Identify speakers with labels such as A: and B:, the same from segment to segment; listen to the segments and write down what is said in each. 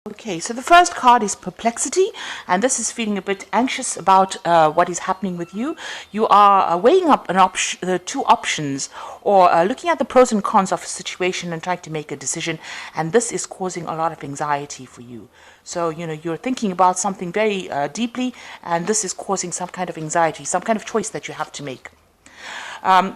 A: Okay, so the first card is perplexity, and this is feeling a bit anxious about what is happening with you. You are weighing up the two options, or looking at the pros and cons of a situation and trying to make a decision, and this is causing a lot of anxiety for you. So, you're thinking about something very deeply, and this is causing some kind of anxiety, some kind of choice that you have to make.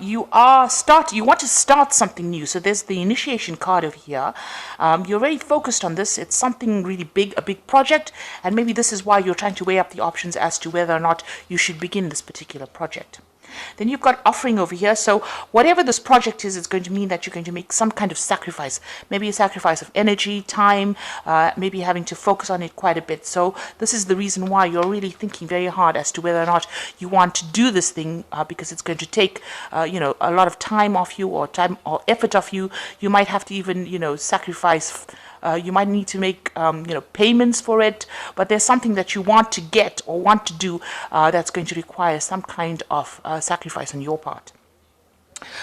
A: You want to start something new. So there's the initiation card over here. You're very focused on this. It's something really big, a big project, and maybe this is why you're trying to weigh up the options as to whether or not you should begin this particular project. Then you've got offering over here. So whatever this project is, it's going to mean that you're going to make some kind of sacrifice. Maybe a sacrifice of energy, time, maybe having to focus on it quite a bit. So this is the reason why you're really thinking very hard as to whether or not you want to do this thing, because it's going to take, a lot of time off you, or time or effort off you. You might have to even, sacrifice. You might need to make, payments for it, but there's something that you want to get or want to do that's going to require some kind of sacrifice on your part.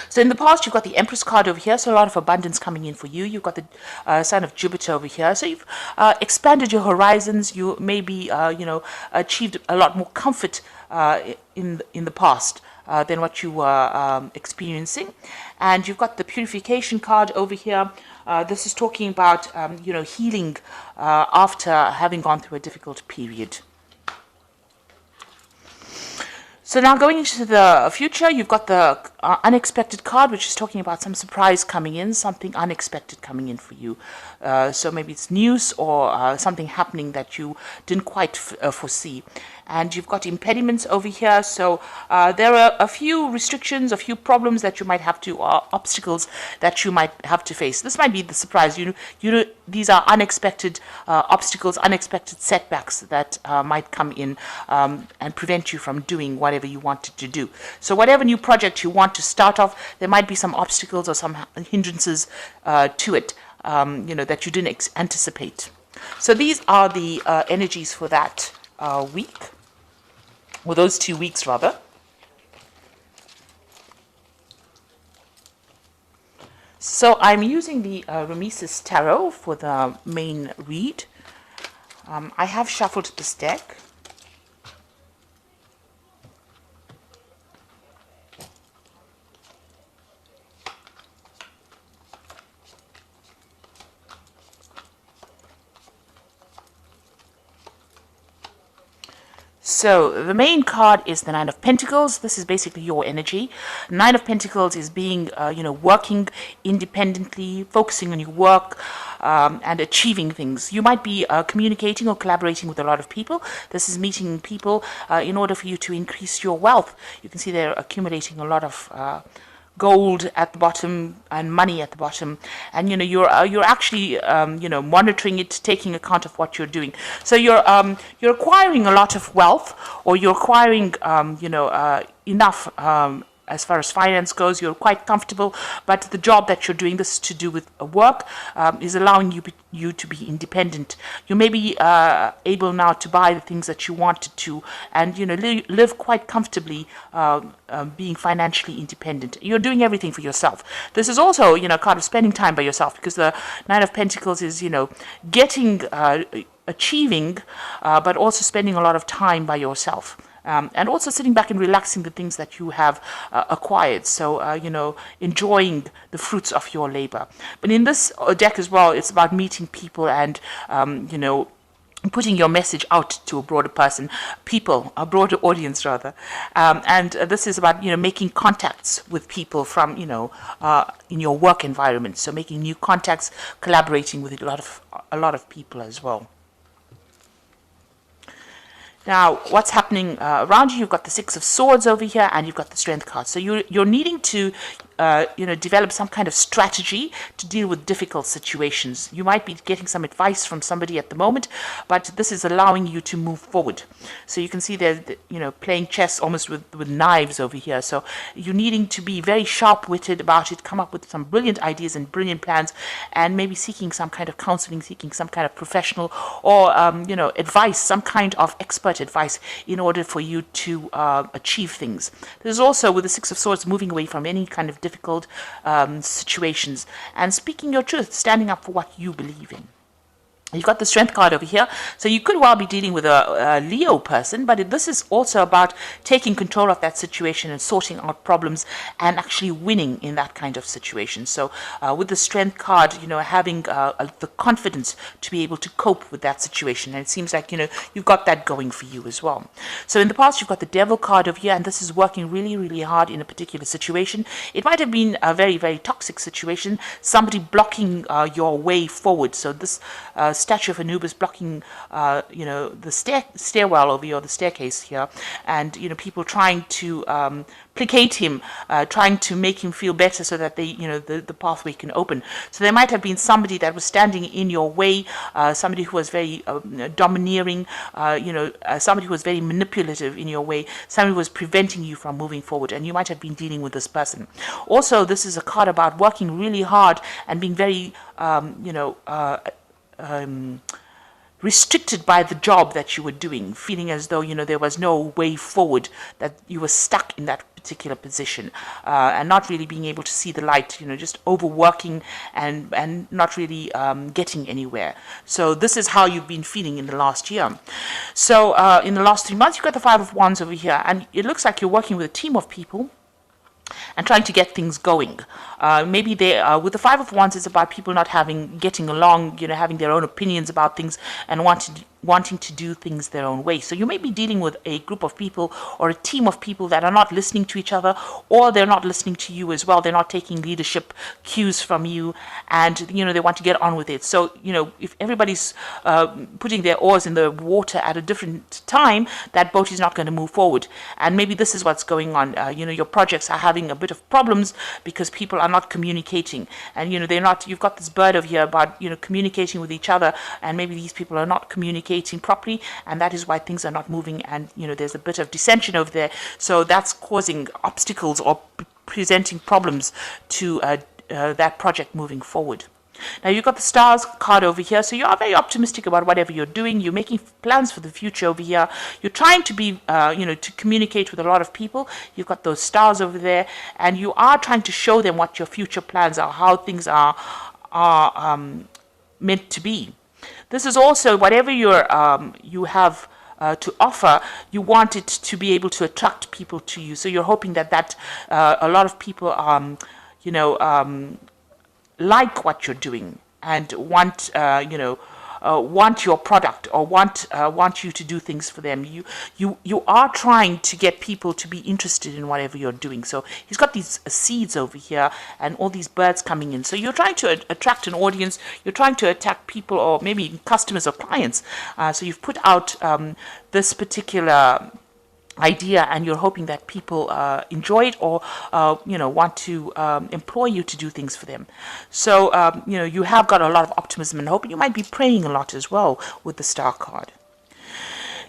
A: So in the past, you've got the Empress card over here, so a lot of abundance coming in for you. You've got the Sign of Jupiter over here, so you've expanded your horizons. You maybe, achieved a lot more comfort in the past than what you were experiencing. And you've got the Purification card over here. This is talking about, healing after having gone through a difficult period. So now going into the future, you've got the unexpected card, which is talking about some surprise coming in, something unexpected coming in for you. So maybe it's news or something happening that you didn't quite foresee. And you've got impediments over here. So there are a few restrictions, a few problems that you might have to, obstacles that you might have to face. This might be the surprise. These are unexpected obstacles, unexpected setbacks that might come in and prevent you from doing whatever you wanted to do. So whatever new project you want to start off, there might be some obstacles or some hindrances to it, that you didn't anticipate. So these are the energies for that week, or those 2 weeks rather. So I'm using the Remises Tarot for the main read. I have shuffled this deck. So the main card is the Nine of Pentacles. This is basically your energy. Nine of Pentacles is being, working independently, focusing on your work, and achieving things. You might be communicating or collaborating with a lot of people. This is meeting people in order for you to increase your wealth. You can see they're accumulating a lot of gold at the bottom and money at the bottom, and you're actually monitoring it, taking account of what you're doing. So you're acquiring a lot of wealth, or you're acquiring enough as far as finance goes. You're quite comfortable, but the job that you're doing, this is to do with work, is allowing you to be independent. You may be able now to buy the things that you wanted to, and live quite comfortably, being financially independent. You're doing everything for yourself. This is also a card of spending time by yourself, because the Nine of Pentacles is getting, achieving, but also spending a lot of time by yourself. And also sitting back and relaxing the things that you have acquired. So, enjoying the fruits of your labor. But in this deck as well, it's about meeting people and, putting your message out to a broader a broader audience rather. And this is about, making contacts with people from, in your work environment. So making new contacts, collaborating with a lot of people as well. Now, what's happening around you? You've got the Six of Swords over here, and you've got the Strength card. So you're needing to, develop some kind of strategy to deal with difficult situations. You might be getting some advice from somebody at the moment, but this is allowing you to move forward. So you can see they're, playing chess almost with knives over here. So you're needing to be very sharp-witted about it, come up with some brilliant ideas and brilliant plans, and maybe seeking some kind of counseling, seeking some kind of professional or, advice, some kind of expert advice in order for you to achieve things. There's also, with the Six of Swords, moving away from any kind of difficult situations and speaking your truth, standing up for what you believe in. You've got the Strength card over here. So you could well be dealing with a Leo person, but this is also about taking control of that situation and sorting out problems and actually winning in that kind of situation. So with the Strength card, having the confidence to be able to cope with that situation. And it seems like, you've got that going for you as well. So in the past, you've got the Devil card over here, and this is working really, really hard in a particular situation. It might have been a very, very toxic situation, somebody blocking your way forward. So this statue of Anubis blocking, the stairwell over here, the staircase here, and people trying to placate him, trying to make him feel better so that the pathway can open. So there might have been somebody that was standing in your way, somebody who was very domineering, somebody who was very manipulative in your way, somebody who was preventing you from moving forward, and you might have been dealing with this person. Also, this is a card about working really hard and being very, restricted by the job that you were doing, feeling as though there was no way forward, that you were stuck in that particular position, and not really being able to see the light, just overworking and not really getting anywhere. So this is how you've been feeling in the last year. So in the last 3 months, you've got the Five of Wands over here, and it looks like you're working with a team of people and trying to get things going. Maybe with the Five of Wands, it's about people not getting along, having their own opinions about things and wanting to do things their own way. So you may be dealing with a group of people or a team of people that are not listening to each other, or they're not listening to you as well. They're not taking leadership cues from you, and they want to get on with it. So if everybody's putting their oars in the water at a different time, that boat is not going to move forward. And maybe this is what's going on. Your projects are having a bit of problems because people are not communicating, and they're not. You've got this bird over here about communicating with each other, and maybe these people are not communicating properly, and that is why things are not moving, and there's a bit of dissension over there. So that's causing obstacles or presenting problems to that project moving forward. Now you've got the Stars card over here, so you are very optimistic about whatever you're doing. You're making plans for the future over here. You're trying to be, to communicate with a lot of people. You've got those stars over there, and you are trying to show them what your future plans are, how things are meant to be. This is also whatever you have to offer, you want it to be able to attract people to you. So you're hoping that a lot of people like what you're doing and want your product, or want you to do things for them. You are trying to get people to be interested in whatever you're doing. So he's got these seeds over here and all these birds coming in. So you're trying to attract an audience. You're trying to attract people, or maybe customers or clients. So you've put out this particular idea, and you're hoping that people enjoy it, or want to employ you to do things for them. So you have got a lot of optimism and hope, and you might be praying a lot as well with the Star card.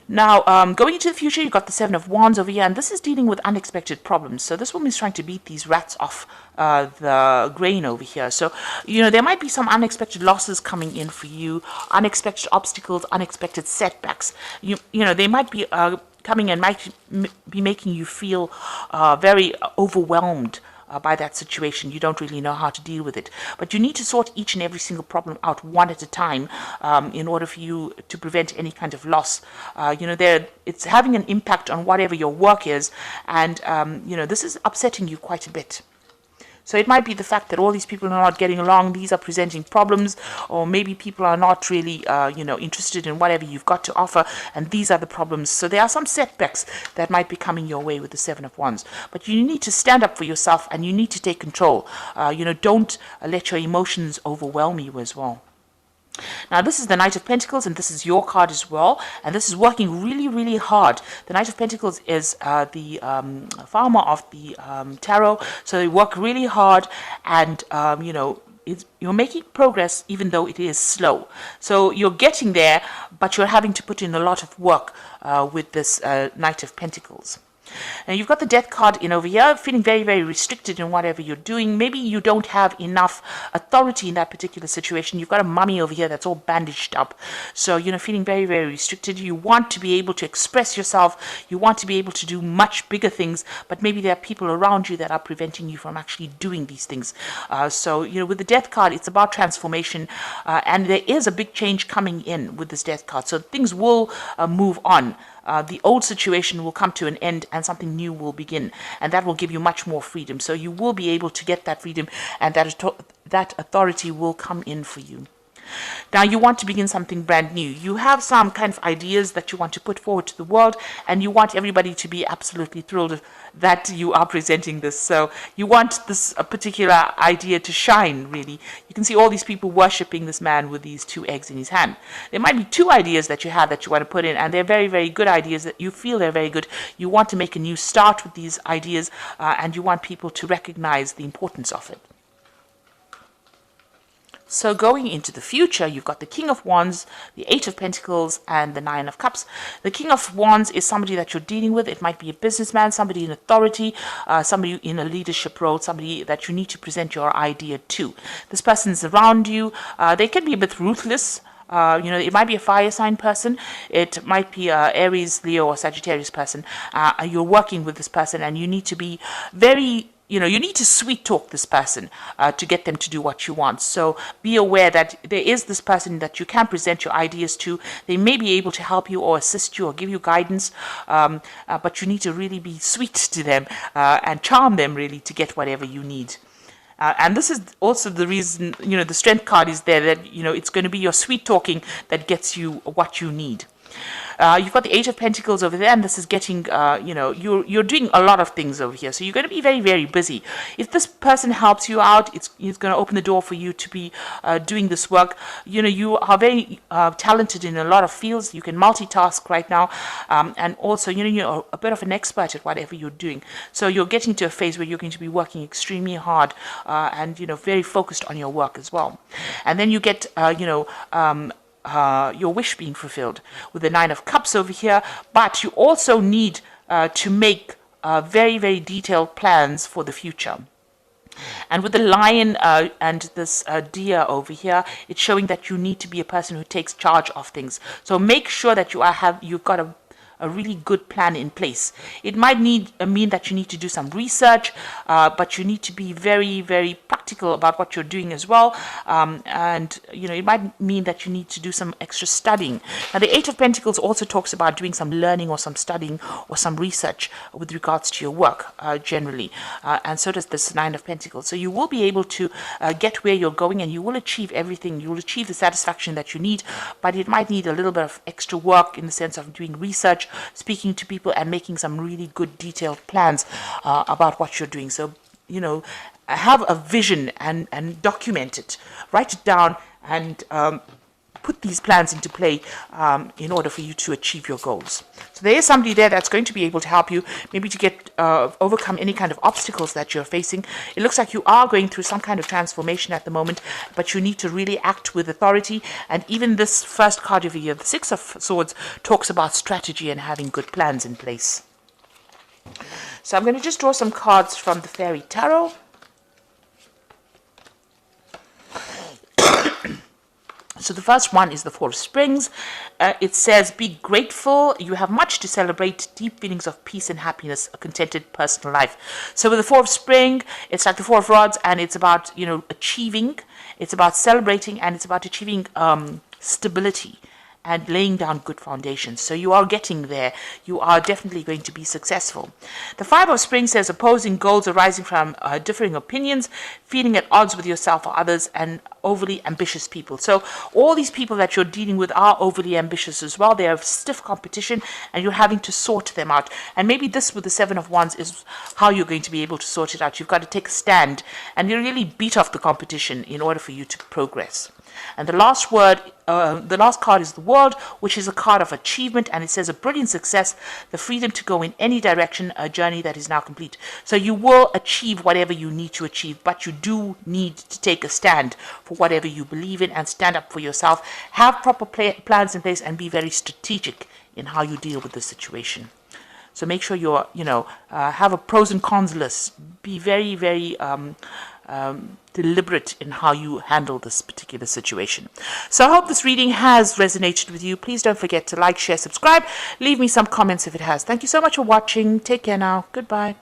A: Now, going into the future, you've got the Seven of Wands over here, and this is dealing with unexpected problems. So this woman is trying to beat these rats off the grain over here. So, there might be some unexpected losses coming in for you, unexpected obstacles, unexpected setbacks. They might be coming and might be making you feel very overwhelmed by that situation. You don't really know how to deal with it, but you need to sort each and every single problem out one at a time in order for you to prevent any kind of loss. It's having an impact on whatever your work is, and this is upsetting you quite a bit. So it might be the fact that all these people are not getting along. These are presenting problems, or maybe people are not really, interested in whatever you've got to offer, and these are the problems. So there are some setbacks that might be coming your way with the Seven of Wands. But you need to stand up for yourself, and you need to take control. Don't let your emotions overwhelm you as well. Now this is the Knight of Pentacles, and this is your card as well, and this is working really, really hard. The Knight of Pentacles is the farmer of the tarot, so they work really hard, and you're making progress even though it is slow. So you're getting there, but you're having to put in a lot of work with this Knight of Pentacles. Now you've got the death card in over here, feeling very, very restricted in whatever you're doing. Maybe you don't have enough authority in that particular situation. You've got a mummy over here that's all bandaged up. So, feeling very, very restricted. You want to be able to express yourself. You want to be able to do much bigger things, but maybe there are people around you that are preventing you from actually doing these things. So, with the death card, it's about transformation, and there is a big change coming in with this death card. So things will move on. The old situation will come to an end and something new will begin, and that will give you much more freedom. So you will be able to get that freedom, and that authority will come in for you. Now you want to begin something brand new. You have some kind of ideas that you want to put forward to the world, and you want everybody to be absolutely thrilled that you are presenting this. So you want this particular idea to shine, really. You can see all these people worshipping this man with these 2 eggs in his hand. There might be 2 ideas that you have that you want to put in, and they're very, very good ideas that you feel they're very good. You want to make a new start with these ideas, and you want people to recognize the importance of it. So going into the future, you've got the King of Wands, the 8 of Pentacles, and the 9 of Cups. The King of Wands is somebody that you're dealing with. It might be a businessman, somebody in authority, somebody in a leadership role, somebody that you need to present your idea to. This person's around you. They can be a bit ruthless. It might be a fire sign person. It might be a Aries, Leo, or Sagittarius person. You're working with this person, and you need to be very... you need to sweet talk this person to get them to do what you want. So be aware that there is this person that you can present your ideas to. They may be able to help you or assist you or give you guidance, but you need to really be sweet to them and charm them really to get whatever you need. And this is also the reason, the strength card is there, that, it's going to be your sweet talking that gets you what you need. You've got the 8 of Pentacles over there, and this is getting, you're doing a lot of things over here. So you're going to be very, very busy. If this person helps you out, it's going to open the door for you to be doing this work. You are very talented in a lot of fields. You can multitask right now. And also, you're a bit of an expert at whatever you're doing. So you're getting to a phase where you're going to be working extremely hard and, very focused on your work as well. And then you get, your wish being fulfilled with the 9 of Cups over here, but you also need to make very, very detailed plans for the future. And with the lion and this deer over here, it's showing that you need to be a person who takes charge of things. So make sure that you've got a really good plan in place. It might mean that you need to do some research, but you need to be very, very practical about what you're doing as well. And it might mean that you need to do some extra studying. Now, the 8 of Pentacles also talks about doing some learning or some studying or some research with regards to your work generally. And so does this 9 of Pentacles. So you will be able to get where you're going, and you will achieve everything. You will achieve the satisfaction that you need, but it might need a little bit of extra work in the sense of doing research, speaking to people, and making some really good detailed plans about what you're doing. So, have a vision and document it. Write it down and put these plans into play in order for you to achieve your goals. So there is somebody there that's going to be able to help you, maybe to get overcome any kind of obstacles that you're facing. It looks like you are going through some kind of transformation at the moment, but you need to really act with authority. And even this first card over here, the 6 of Swords, talks about strategy and having good plans in place. So I'm going to just draw some cards from the Fairy Tarot. So the first one is the 4 of Springs. It says, be grateful. You have much to celebrate. Deep feelings of peace and happiness, a contented personal life. So with the 4 of Spring, it's like the 4 of Rods, and it's about, achieving. It's about celebrating, and it's about achieving stability and laying down good foundations. So you are getting there. You are definitely going to be successful. The 5 of Spring says opposing goals arising from differing opinions, feeling at odds with yourself or others, and overly ambitious people. So all these people that you're dealing with are overly ambitious as well. They have stiff competition, and you're having to sort them out. And maybe this with the 7 of Wands is how you're going to be able to sort it out. You've got to take a stand and you really beat off the competition in order for you to progress. And the last card is the World, which is a card of achievement, and it says a brilliant success, the freedom to go in any direction, a journey that is now complete. So you will achieve whatever you need to achieve, but you do need to take a stand for whatever you believe in and stand up for yourself. Have proper plans in place and be very strategic in how you deal with the situation. So make sure you're, have a pros and cons list. Be very, very deliberate in how you handle this particular situation. So I hope this reading has resonated with you. Please don't forget to like, share, subscribe. Leave me some comments if it has. Thank you so much for watching. Take care now. Goodbye.